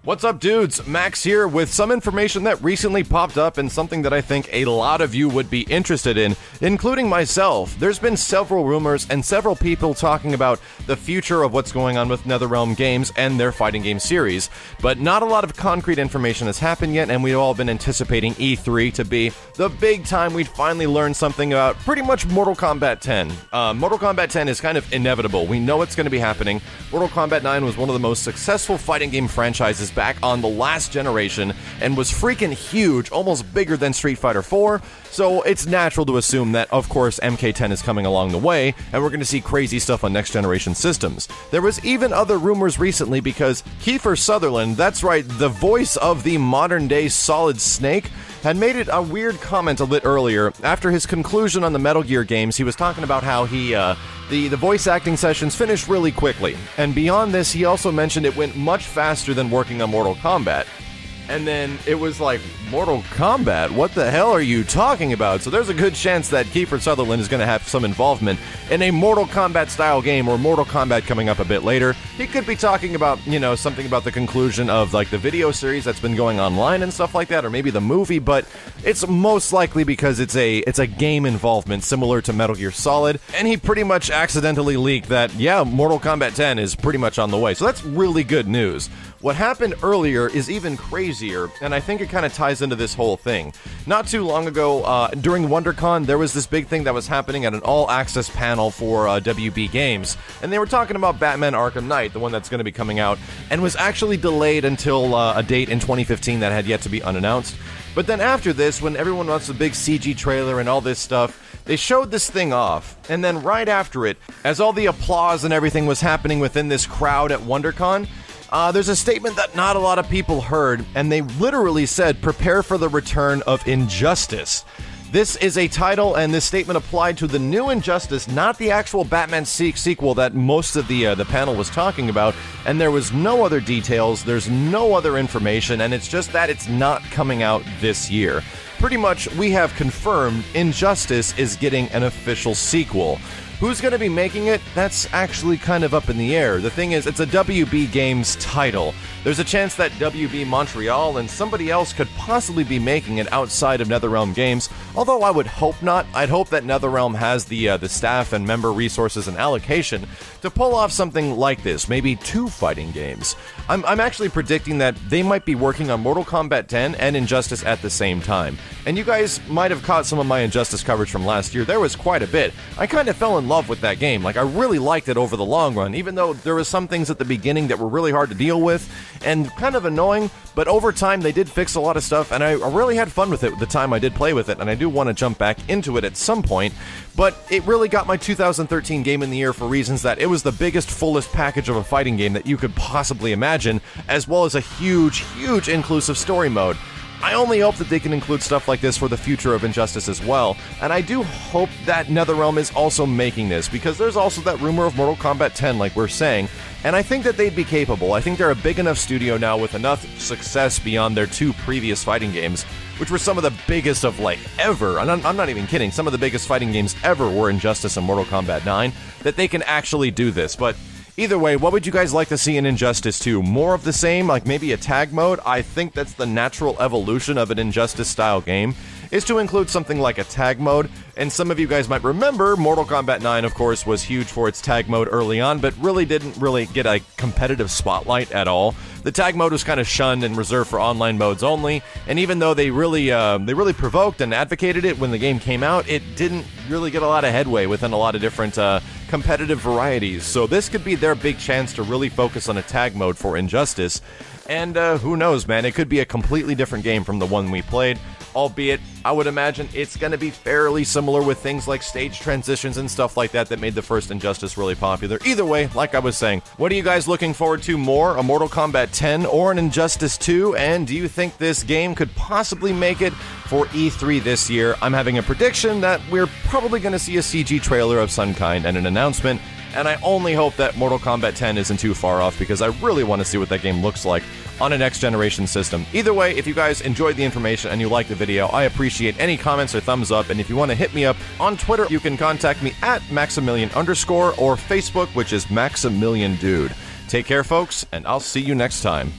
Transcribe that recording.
What's up, dudes? Max here with some information that recently popped up and something that I think a lot of you would be interested in, including myself. There's been several rumors and several people talking about the future of what's going on with Netherrealm Games and their fighting game series, but not a lot of concrete information has happened yet, and we've all been anticipating E3 to be the big time we'd finally learn something about pretty much Mortal Kombat 10. Mortal Kombat 10 is kind of inevitable. We know it's going to be happening. Mortal Kombat 9 was one of the most successful fighting game franchises back on the last generation and was freaking huge, almost bigger than Street Fighter 4, so it's natural to assume that, of course, MK10 is coming along the way, and we're going to see crazy stuff on next generation systems. There was even other rumors recently because Kiefer Sutherland, that's right, the voice of the modern-day Solid Snake, had made it a weird comment a bit earlier. After his conclusion on the Metal Gear games, he was talking about how the voice acting sessions finished really quickly. And beyond this, he also mentioned it went much faster than working on Mortal Kombat. And then it was like, Mortal Kombat? What the hell are you talking about? So there's a good chance that Kiefer Sutherland is going to have some involvement in a Mortal Kombat style game or Mortal Kombat coming up a bit later. He could be talking about, you know, something about the conclusion of like the video series that's been going online and stuff like that, or maybe the movie, but it's most likely because it's a game involvement similar to Metal Gear Solid, and he pretty much accidentally leaked that, yeah, Mortal Kombat 10 is pretty much on the way. So that's really good news. What happened earlier is even crazier, and I think it kind of ties into this whole thing. Not too long ago, during WonderCon, there was this big thing that was happening at an all-access panel for WB Games, and they were talking about Batman Arkham Knight, the one that's going to be coming out, and was actually delayed until a date in 2015 that had yet to be unannounced. But then after this, when everyone wants a big CG trailer and all this stuff, they showed this thing off, and then right after it, as all the applause and everything was happening within this crowd at WonderCon, there's a statement that not a lot of people heard, and they literally said, "Prepare for the return of Injustice." This is a title, and this statement applied to the new Injustice, not the actual Batman sequel that most of the panel was talking about, and there was no other details, there's no other information, and it's just that it's not coming out this year. Pretty much, we have confirmed Injustice is getting an official sequel. Who's going to be making it? That's actually kind of up in the air. The thing is, it's a WB Games title. There's a chance that WB Montreal and somebody else could possibly be making it outside of Netherrealm Games, although I would hope not. I'd hope that Netherrealm has the staff and member resources and allocation to pull off something like this, maybe 2 fighting games. I'm actually predicting that they might be working on Mortal Kombat 10 and Injustice at the same time. And you guys might have caught some of my Injustice coverage from last year. There was quite a bit. I kind of fell in love with that game. Like, I really liked it over the long run, even though there was some things at the beginning that were really hard to deal with and kind of annoying, but over time they did fix a lot of stuff, and I really had fun with it the time I did play with it, and I do want to jump back into it at some point. But it really got my 2013 Game in the Year for reasons that it was the biggest, fullest package of a fighting game that you could possibly imagine, as well as a huge, huge inclusive story mode. I only hope that they can include stuff like this for the future of Injustice as well, and I do hope that Netherrealm is also making this, because there's also that rumor of Mortal Kombat 10, like we're saying, and I think that they'd be capable. I think they're a big enough studio now with enough success beyond their 2 previous fighting games, which were some of the biggest of, like, ever, and I'm not even kidding, some of the biggest fighting games ever were Injustice and Mortal Kombat 9, that they can actually do this. But either way, what would you guys like to see in Injustice 2? More of the same, like maybe a tag mode? I think that's the natural evolution of an Injustice-style game, is to include something like a tag mode. And some of you guys might remember, Mortal Kombat 9, of course, was huge for its tag mode early on, but really didn't get a competitive spotlight at all. The tag mode was kind of shunned and reserved for online modes only, and even though they really provoked and advocated it when the game came out, it didn't really get a lot of headway within a lot of different competitive varieties. So this could be their big chance to really focus on a tag mode for Injustice, and who knows, man, it could be a completely different game from the one we played. Albeit, I would imagine it's going to be fairly similar with things like stage transitions and stuff like that that made the first Injustice really popular. Either way, like I was saying, what are you guys looking forward to more? A Mortal Kombat 10 or an Injustice 2? And do you think this game could possibly make it for E3 this year? I'm having a prediction that we're probably going to see a CG trailer of some kind and an announcement, and I only hope that Mortal Kombat 10 isn't too far off, because I really want to see what that game looks like on a next-generation system. Either way, if you guys enjoyed the information and you liked the video, I appreciate any comments or thumbs up, and if you want to hit me up on Twitter, you can contact me at Maximilian_ or Facebook, which is Maximilian Dude. Take care, folks, and I'll see you next time.